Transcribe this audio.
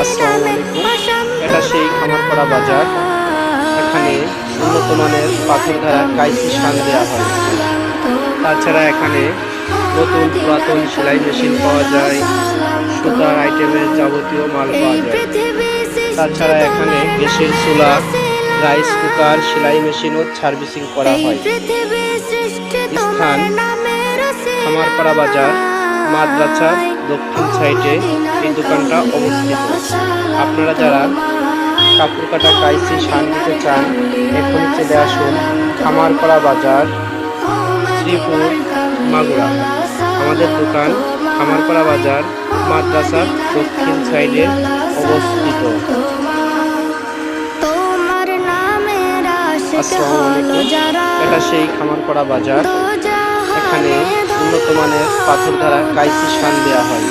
আসসালামু আলাইকুম। এটা সেই খামারপাড়া বাজার। এখানে উন্নত মানের পাথর দ্বারা কাইসি শান দেওয়া হয়। তাছাড়া এখানে নতুন পুরাতন সেলাই মেশিন পাওয়া যায়, সুতার আইটেমের যাবতীয় মাল পাওয়া যায়। তাছাড়া এখানে গ্যাসের চুলা, রাইস কুকার, সেলাই মেশিনও সার্ভিসিং করা হয়। স্থান খামারপাড়া বাজার, মাদ্রাসার দক্ষিণ সাইডে এই দোকানটা অবস্থিত। আপনারা যারা কাপড় কাটা কাইসি শান দিতে চান, এখনই চলে আসুন খামারপাড়া বাজার, শ্রীপুর, মাগুরা। আমাদের দোকান খামারপাড়া বাজার, মাদ্রাসার দক্ষিণ সাইডে অবস্থিত। আসসালামু আলাইকুম। এটা সেই খামারপাড়া বাজার। এখানে উন্নত মানের পাথর দ্বারা কাইসি শান দেওয়া হয়।